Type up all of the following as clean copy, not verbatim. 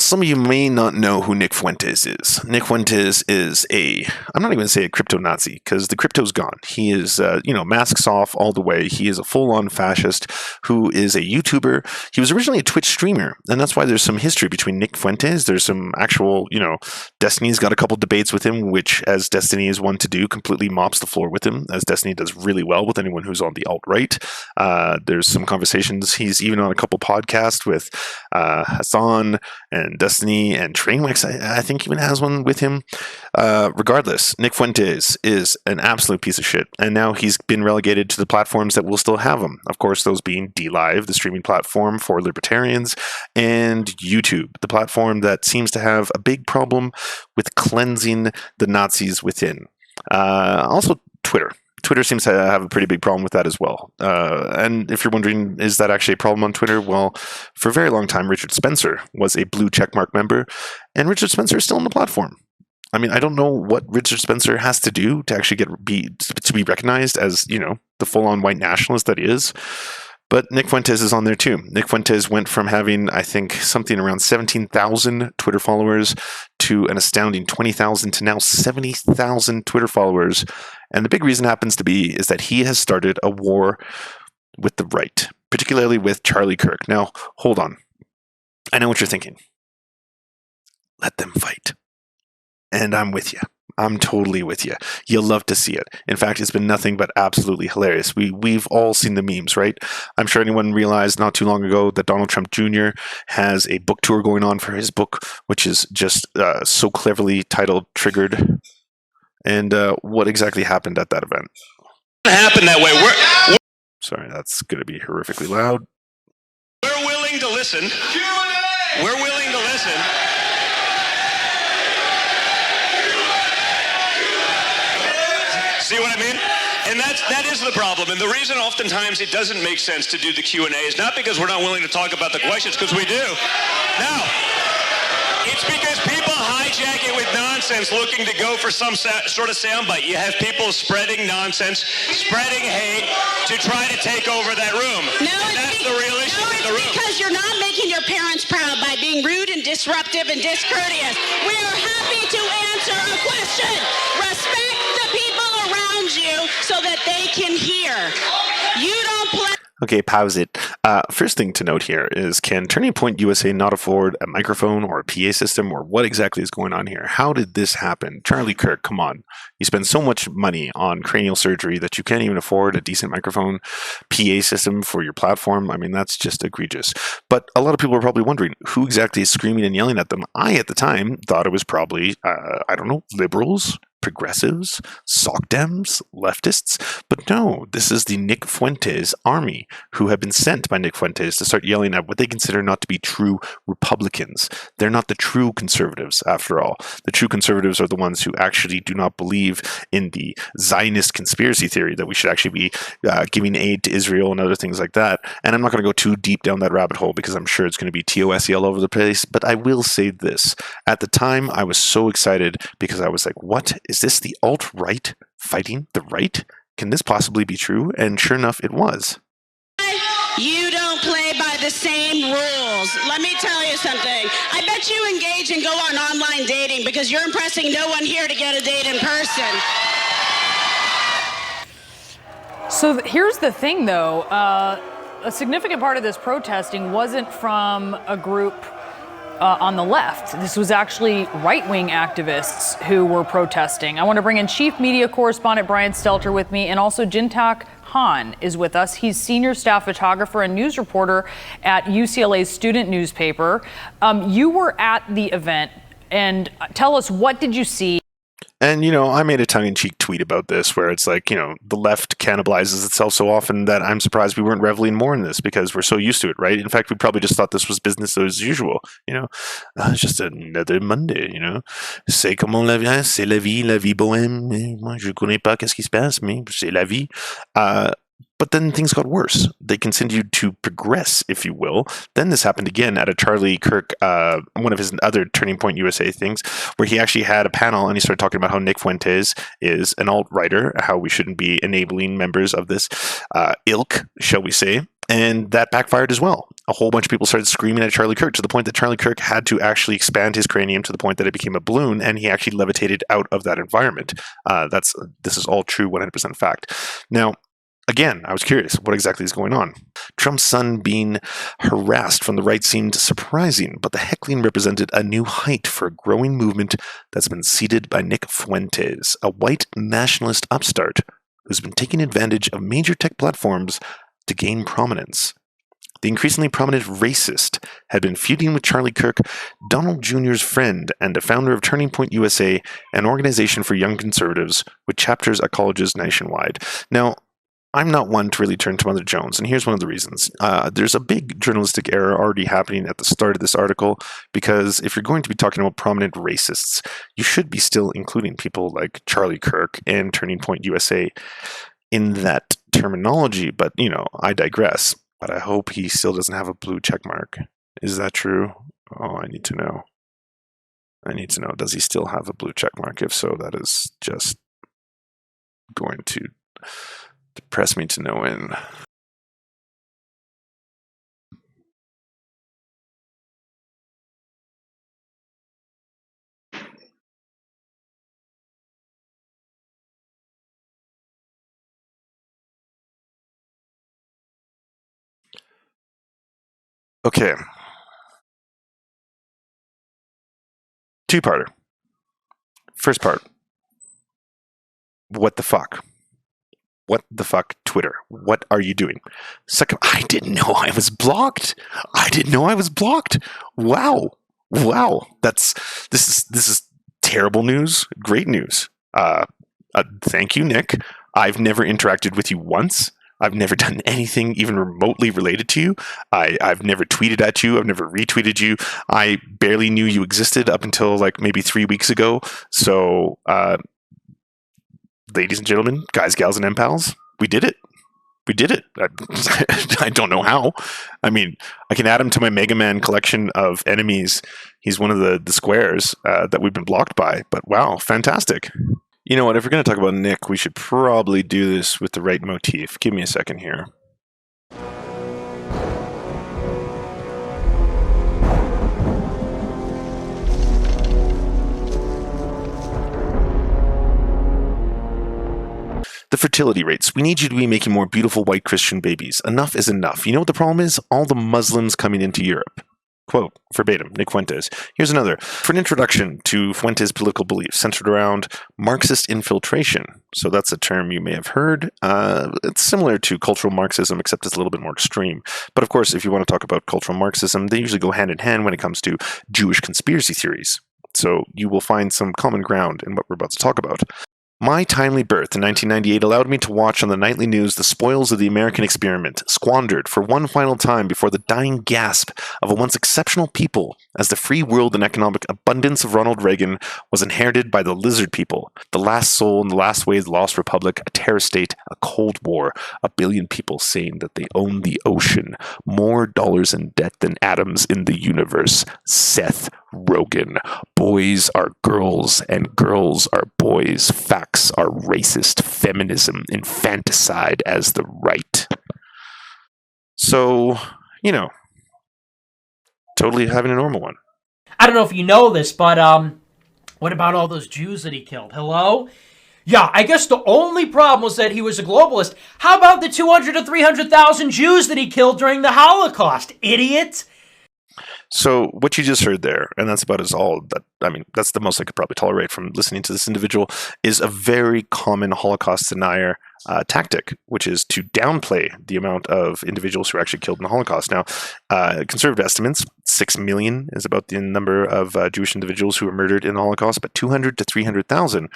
Some of you may not know who Nick Fuentes is. Nick Fuentes is I'm not even going to say a crypto Nazi, because the crypto's gone. He is, masks off all the way. He is a full-on fascist who is a YouTuber. He was originally a Twitch streamer, and that's why there's some history between Nick Fuentes. There's some actual, Destiny's got a couple debates with him, which, as Destiny is one to do, completely mops the floor with him, as Destiny does really well with anyone who's on the alt-right. There's some conversations. He's even on a couple podcasts with Hassan and Destiny and Trainwreck, I think even has one with him. Regardless, Nick Fuentes is an absolute piece of shit, and now he's been relegated to the platforms that will still have him. Of course, those being DLive, the streaming platform for libertarians, and YouTube, the platform that seems to have a big problem with cleansing the Nazis within. Also, Twitter. Twitter seems to have a pretty big problem with that as well. And if you're wondering, is that actually a problem on Twitter? Well, for a very long time, Richard Spencer was a blue checkmark member, and Richard Spencer is still on the platform. I mean, I don't know what Richard Spencer has to do to actually be recognized as, the full-on white nationalist that he is. But Nick Fuentes is on there too. Nick Fuentes went from having, I think, something around 17,000 Twitter followers to an astounding 20,000 to now 70,000 Twitter followers. And the big reason happens to be is that he has started a war with the right, particularly with Charlie Kirk. Now, hold on. I know what you're thinking. Let them fight. And I'm with you. I'm totally with you. You'll love to see it. In fact, it's been nothing but absolutely hilarious. We've all seen the memes, right? I'm sure anyone realized not too long ago that Donald Trump Jr. has a book tour going on for his book, which is just so cleverly titled Triggered. And what exactly happened at that event? It happened that way. Sorry, that's going to be horrifically loud. We're willing to listen. We're willing to listen. See what I mean? And that is the problem. And the reason oftentimes it doesn't make sense to do the Q&A is not because we're not willing to talk about the questions, because we do. Now, it's because people hijack it with nonsense looking to go for some sort of soundbite. You have people spreading nonsense, spreading hate to try to take over that room. That's the real issue in the room. Because you're not making your parents proud by being rude and disruptive and discourteous. We are happy to answer a question. Respect the people around you so that they can hear. You don't play. Okay, pause it. First thing to note here is, can Turning Point USA not afford a microphone or a PA system, or what exactly is going on here? How did this happen? Charlie Kirk, come on. You spend so much money on cranial surgery that you can't even afford a decent microphone, PA system for your platform. I mean, that's just egregious. But a lot of people are probably wondering, who exactly is screaming and yelling at them? I, at the time, thought it was probably, liberals, progressives, sock dems, leftists, but no, this is the Nick Fuentes army who have been sent by Nick Fuentes to start yelling at what they consider not to be true Republicans. They're not the true conservatives, after all. The true conservatives are the ones who actually do not believe in the Zionist conspiracy theory that we should actually be giving aid to Israel and other things like that. And I'm not going to go too deep down that rabbit hole because I'm sure it's going to be TOSE all over the place, but I will say this. At the time, I was so excited because I was like, what? Is this the alt-right fighting the right? Can this possibly be true? And sure enough, it was. You don't play by the same rules. Let me tell you something. I bet you engage and go on online dating because you're impressing no one here to get a date in person. So here's the thing, though. A significant part of this protesting wasn't from a group on the left. This was actually right-wing activists who were protesting. I want to bring in Chief Media Correspondent Brian Stelter with me, and also Jintak Han is with us. He's senior staff photographer and news reporter at UCLA's student newspaper. You were at the event, and tell us, what did you see? And, I made a tongue-in-cheek tweet about this where it's like, the left cannibalizes itself so often that I'm surprised we weren't reveling more in this because we're so used to it, right? In fact, we probably just thought this was business as usual, It's just another Monday, C'est comme la vie, c'est la vie bohème. Moi, je connais pas qu'est-ce qui se passe, mais c'est la vie. But then things got worse. They continued to progress, if you will. Then this happened again at a Charlie Kirk, one of his other Turning Point USA things, where he actually had a panel and he started talking about how Nick Fuentes is an alt-righter, how we shouldn't be enabling members of this ilk, shall we say. And that backfired as well. a whole bunch of people started screaming at Charlie Kirk to the point that Charlie Kirk had to actually expand his cranium to the point that it became a balloon, and he actually levitated out of that environment. This is all true, 100% fact. Now, again, I was curious, what exactly is going on? Trump's son being harassed from the right seemed surprising, but the heckling represented a new height for a growing movement that's been seeded by Nick Fuentes, a white nationalist upstart who's been taking advantage of major tech platforms to gain prominence. The increasingly prominent racist had been feuding with Charlie Kirk, Donald Jr.'s friend and the founder of Turning Point USA, an organization for young conservatives with chapters at colleges nationwide. Now, I'm not one to really turn to Mother Jones, and here's one of the reasons. There's a big journalistic error already happening at the start of this article, because if you're going to be talking about prominent racists, you should be still including people like Charlie Kirk and Turning Point USA in that terminology, but, I digress. But I hope he still doesn't have a blue check mark. Is that true? Oh, I need to know. Does he still have a blue check mark? If so, that is just going to depress me to no end. Okay. Two-parter. First part. What the fuck? What the fuck, Twitter? What are you doing? Second, I didn't know I was blocked. Wow. This is terrible news. Great news. Thank you, Nick. I've never interacted with you once. I've never done anything even remotely related to you. I've never tweeted at you. I've never retweeted you. I barely knew you existed up until maybe 3 weeks ago. So, ladies and gentlemen, guys, gals, and pals, we did it. I don't know how. I mean, I can add him to my Mega Man collection of enemies. He's one of the squares that we've been blocked by. But wow, fantastic. You know what? If we're going to talk about Nick, we should probably do this with the right motif. Give me a second here. The fertility rates. We need you to be making more beautiful white Christian babies. Enough is enough. You know what the problem is? All the Muslims coming into Europe. Quote, verbatim, Nick Fuentes. Here's another. For an introduction to Fuentes' political beliefs centered around Marxist infiltration. So that's a term you may have heard. It's similar to cultural Marxism, except it's a little bit more extreme. But of course, if you want to talk about cultural Marxism, they usually go hand in hand when it comes to Jewish conspiracy theories. So you will find some common ground in what we're about to talk about. My timely birth in 1998 allowed me to watch on the nightly news the spoils of the American experiment, squandered for one final time before the dying gasp of a once exceptional people, as the free world and economic abundance of Ronald Reagan was inherited by the lizard people, the last soul in the last way of the lost republic, a terror state, a cold war, a billion people saying that they own the ocean, more dollars in debt than atoms in the universe. Seth Rogen. Boys are girls and girls are boys. Facts are racist. Feminism, infanticide as the right. So, totally having a normal one. I don't know if you know this, but what about all those Jews that he killed? Hello? Yeah, I guess the only problem was that he was a globalist. How about the 200 to 300,000 Jews that he killed during the Holocaust, idiot? So what you just heard there, and that's about that's the most I could probably tolerate from listening to this individual, is a very common Holocaust denier tactic, which is to downplay the amount of individuals who were actually killed in the Holocaust. Now, conservative estimates, 6 million is about the number of Jewish individuals who were murdered in the Holocaust, but 200 to 300,000.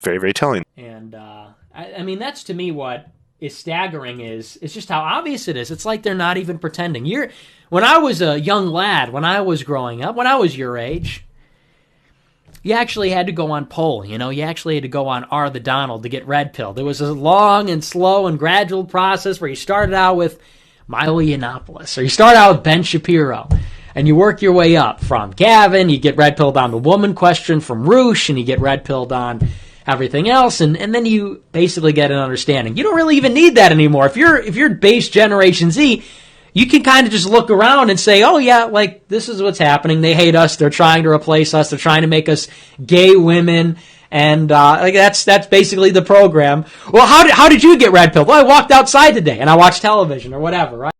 Very, very telling. And, I mean, that's to me what is staggering is just how obvious it is. It's like they're not even pretending. When I was a young lad, when I was growing up, when I was your age, you actually had to go on poll, you actually had to go on R the Donald to get red pilled. There was a long and slow and gradual process where you started out with Milo Yiannopoulos, or you start out with Ben Shapiro, and you work your way up from Gavin, you get red pilled on the woman question from Roosh, and you get red pilled on everything else, and then you basically get an understanding. You don't really even need that anymore. If you're base Generation Z, you can kind of just look around and say, oh yeah, like this is what's happening. They hate us. They're trying to replace us. They're trying to make us gay women. And like that's basically the program. Well, how did you get red pilled? Well, I walked outside today and I watched television or whatever, right?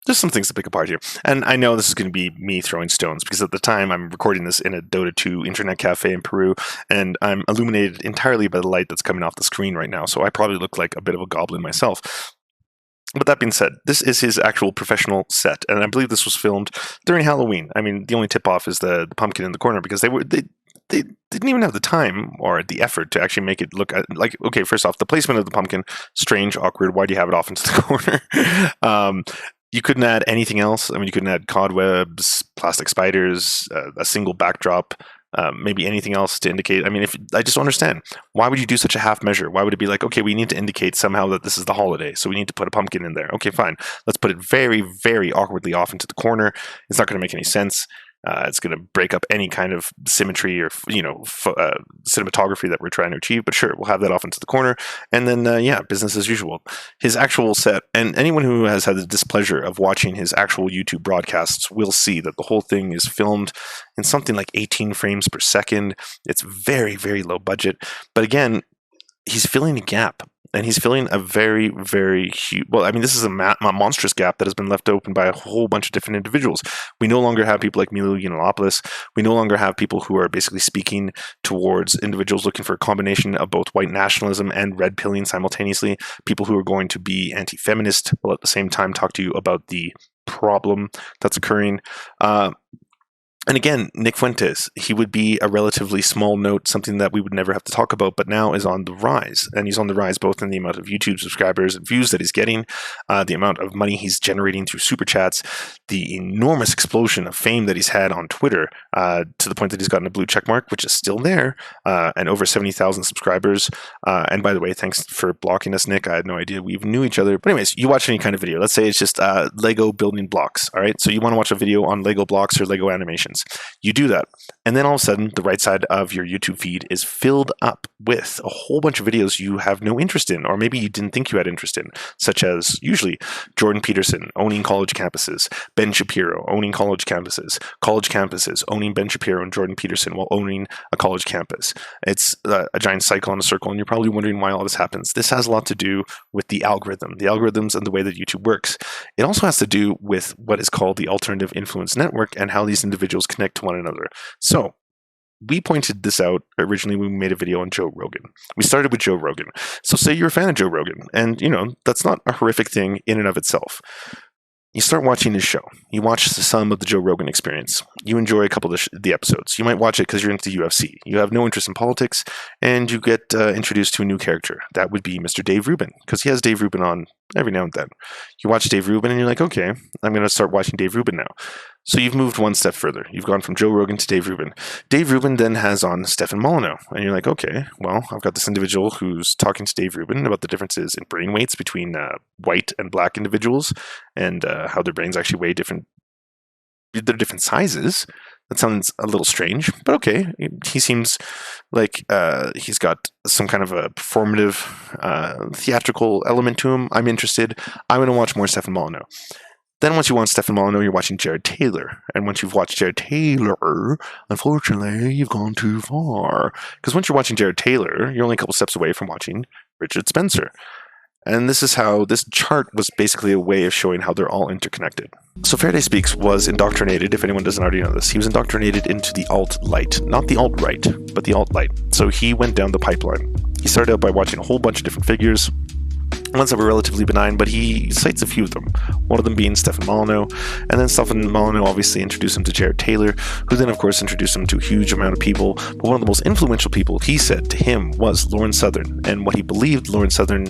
Just some things to pick apart here. And I know this is going to be me throwing stones because at the time I'm recording this in a Dota 2 internet cafe in Peru, and I'm illuminated entirely by the light that's coming off the screen right now, so I probably look like a bit of a goblin myself. But that being said, this is his actual professional set, and I believe this was filmed during Halloween. I mean, the only tip-off is the pumpkin in the corner because they didn't even have the time or the effort to actually make it look like, okay, first off, the placement of the pumpkin, strange, awkward. Why do you have it off into the corner? You couldn't add anything else. I mean, you couldn't add cobwebs, plastic spiders, a single backdrop, maybe anything else to indicate. I mean, I just don't understand. Why would you do such a half measure? Why would it be like, okay, we need to indicate somehow that this is the holiday, so we need to put a pumpkin in there. Okay, fine. Let's put it very, very awkwardly off into the corner. It's not going to make any sense. It's going to break up any kind of symmetry or cinematography that we're trying to achieve. But sure, we'll have that off into the corner, and then business as usual. His actual set, and anyone who has had the displeasure of watching his actual YouTube broadcasts will see that the whole thing is filmed in something like 18 frames per second. It's very, very low budget, but again, he's filling a gap. And he's filling a very, very huge... Well, I mean, this is a monstrous gap that has been left open by a whole bunch of different individuals. We no longer have people like Milo Yiannopoulos. We no longer have people who are basically speaking towards individuals looking for a combination of both white nationalism and red pilling simultaneously. People who are going to be anti-feminist while at the same time talk to you about the problem that's occurring. And again, Nick Fuentes, he would be a relatively small note, something that we would never have to talk about, but now is on the rise. And he's on the rise both in the amount of YouTube subscribers and views that he's getting, the amount of money he's generating through super chats, the enormous explosion of fame that he's had on Twitter, to the point that he's gotten a blue check mark, which is still there, and over 70,000 subscribers. And by the way, thanks for blocking us, Nick. I had no idea we even knew each other. But anyways, you watch any kind of video. Let's say it's just Lego building blocks, all right? So you want to watch a video on Lego blocks or Lego animations. You do that, and then all of a sudden, the right side of your YouTube feed is filled up with a whole bunch of videos you have no interest in, or maybe you didn't think you had interest in, such as usually Jordan Peterson owning college campuses, Ben Shapiro owning college campuses owning Ben Shapiro and Jordan Peterson while owning a college campus. It's a giant cycle in a circle, and you're probably wondering why all this happens. This has a lot to do with the algorithms and the way that YouTube works. It also has to do with what is called the alternative influence network and how these individuals connect to one another. So we pointed this out originally when we made a video on Joe Rogan. We started with Joe Rogan. So say you're a fan of Joe Rogan, and that's not a horrific thing in and of itself. You start watching his show. You watch some of the Joe Rogan Experience. You enjoy a couple of the episodes. You might watch it because you're into UFC. You have no interest in politics, and you get introduced to a new character. That would be Mr. Dave Rubin, because he has Dave Rubin on every now and then. You watch Dave Rubin, and you're like, okay, I'm going to start watching Dave Rubin now. So you've moved one step further. You've gone from Joe Rogan to Dave Rubin. Dave Rubin then has on Stefan Molyneux. And you're like, okay, well, I've got this individual who's talking to Dave Rubin about the differences in brain weights between white and black individuals and how their brains actually weigh different. They're different sizes. That sounds a little strange, but okay. He seems like he's got some kind of a performative, theatrical element to him. I'm interested. I'm going to watch more Stefan Molyneux. Then once you watch Stefan Molyneux, you're watching Jared Taylor. And once you've watched Jared Taylor, unfortunately, you've gone too far. Because once you're watching Jared Taylor, you're only a couple steps away from watching Richard Spencer. And this is how this chart was basically a way of showing how they're all interconnected. So Faraday Speaks was indoctrinated, if anyone doesn't already know this, he was indoctrinated into the alt-light. Not the alt-right, but the alt-light. So he went down the pipeline. He started out by watching a whole bunch of different figures, ones that were relatively benign, but he cites a few of them. One of them being Stefan Molyneux, and then Stefan Molyneux obviously introduced him to Jared Taylor, who then of course introduced him to a huge amount of people, but one of the most influential people he said to him was Lauren Southern, and what he believed Lauren Southern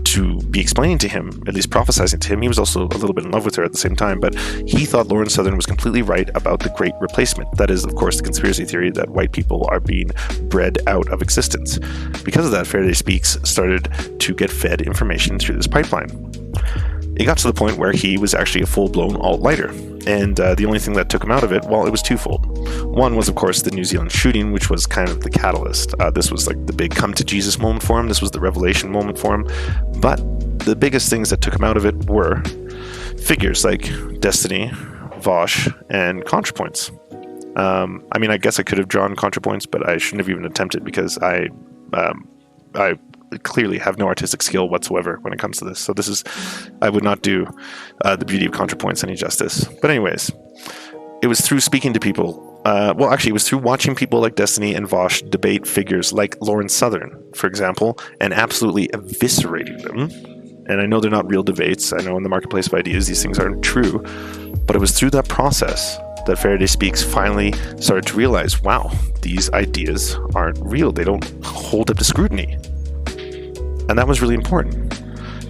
to be explaining to him, at least prophesizing to him. He was also a little bit in love with her at the same time, but he thought Lauren Southern was completely right about the Great Replacement. That is, of course, the conspiracy theory that white people are being bred out of existence. Because of that, Faraday Speaks started to get fed information through this pipeline. It got to the point where he was actually a full-blown alt-lighter. And the only thing that took him out of it, well, it was twofold. One was, of course, the New Zealand shooting, which was kind of the catalyst. This was like the big come-to-Jesus moment for him. This was the revelation moment for him. But the biggest things that took him out of it were figures like Destiny, Vosh, and ContraPoints. I mean, I guess I could have drawn ContraPoints, but I shouldn't have even attempted because I clearly have no artistic skill whatsoever when it comes to this. So I would not do the beauty of ContraPoints any justice. But anyways, it was through speaking to people. It was through watching people like Destiny and Vosh debate figures like Lawrence Southern, for example, and absolutely eviscerating them. And I know they're not real debates. I know in the marketplace of ideas, these things aren't true. But it was through that process that Faraday Speaks finally started to realize, wow, these ideas aren't real. They don't hold up to scrutiny. And that was really important.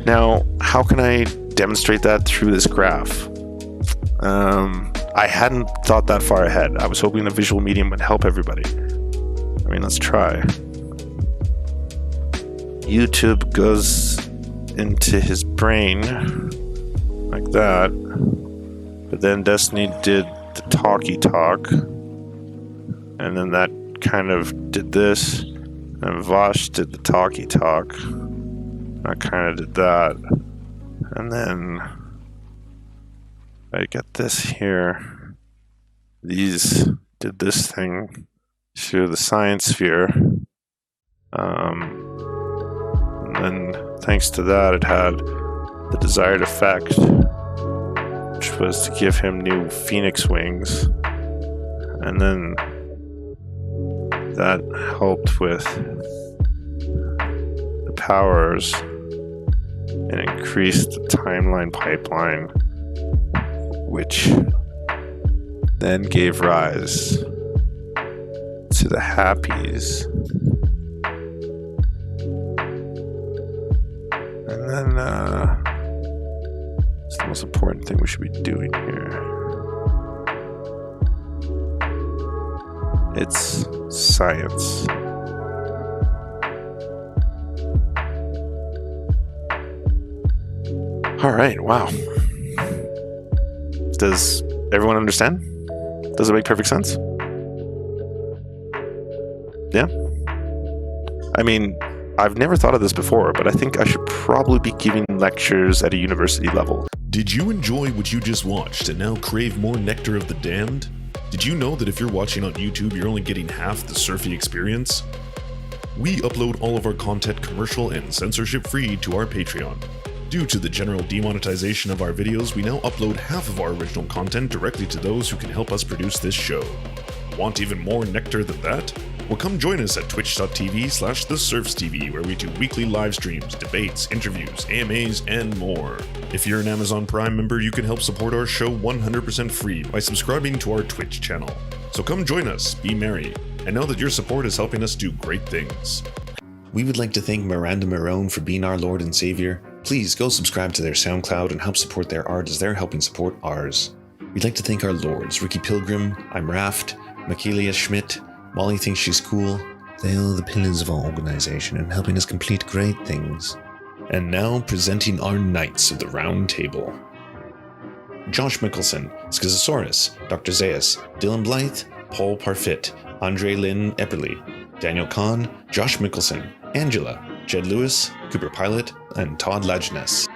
Now, how can I demonstrate that through this graph? I hadn't thought that far ahead. I was hoping a visual medium would help everybody. I mean, let's try. YouTube goes into his brain like that. But then Destiny did the talky talk. And then that kind of did this. And Vosh did the talky talk. I kind of did that. And then I get this here. These did this thing through the science sphere. And then thanks to that, it had the desired effect, which was to give him new phoenix wings. And then that helped with the powers and increased the timeline pipeline, which then gave rise to the happies. And then, it's the most important thing we should be doing here. It's science. All right, wow. Does everyone understand? Does it make perfect sense? Yeah? I mean, I've never thought of this before, but I think I should probably be giving lectures at a university level. Did you enjoy what you just watched and now crave more nectar of the damned? Did you know that if you're watching on YouTube, you're only getting half the surfy experience? We upload all of our content commercial and censorship-free to our Patreon. Due to the general demonetization of our videos, we now upload half of our original content directly to those who can help us produce this show. Want even more nectar than that? Well, come join us at twitch.tv/TheSerfsTV, where we do weekly live streams, debates, interviews, AMAs, and more. If you're an Amazon Prime member, you can help support our show 100% free by subscribing to our Twitch channel. So come join us, be merry, and know that your support is helping us do great things. We would like to thank Miranda Marone for being our Lord and Savior. Please go subscribe to their SoundCloud and help support their art as they're helping support ours. We'd like to thank our lords, Ricky Pilgrim, I'm Raft, Michaelia Schmidt, Molly thinks she's cool. They are the pillars of our organization and helping us complete great things. And now presenting our Knights of the Round Table. Josh Mickelson, Schizosaurus, Dr. Zayas, Dylan Blythe, Paul Parfit, Andre Lynn Epperly, Daniel Kahn, Josh Mickelson, Angela, Jed Lewis, Cooper Pilot, and Todd Lajeunesse.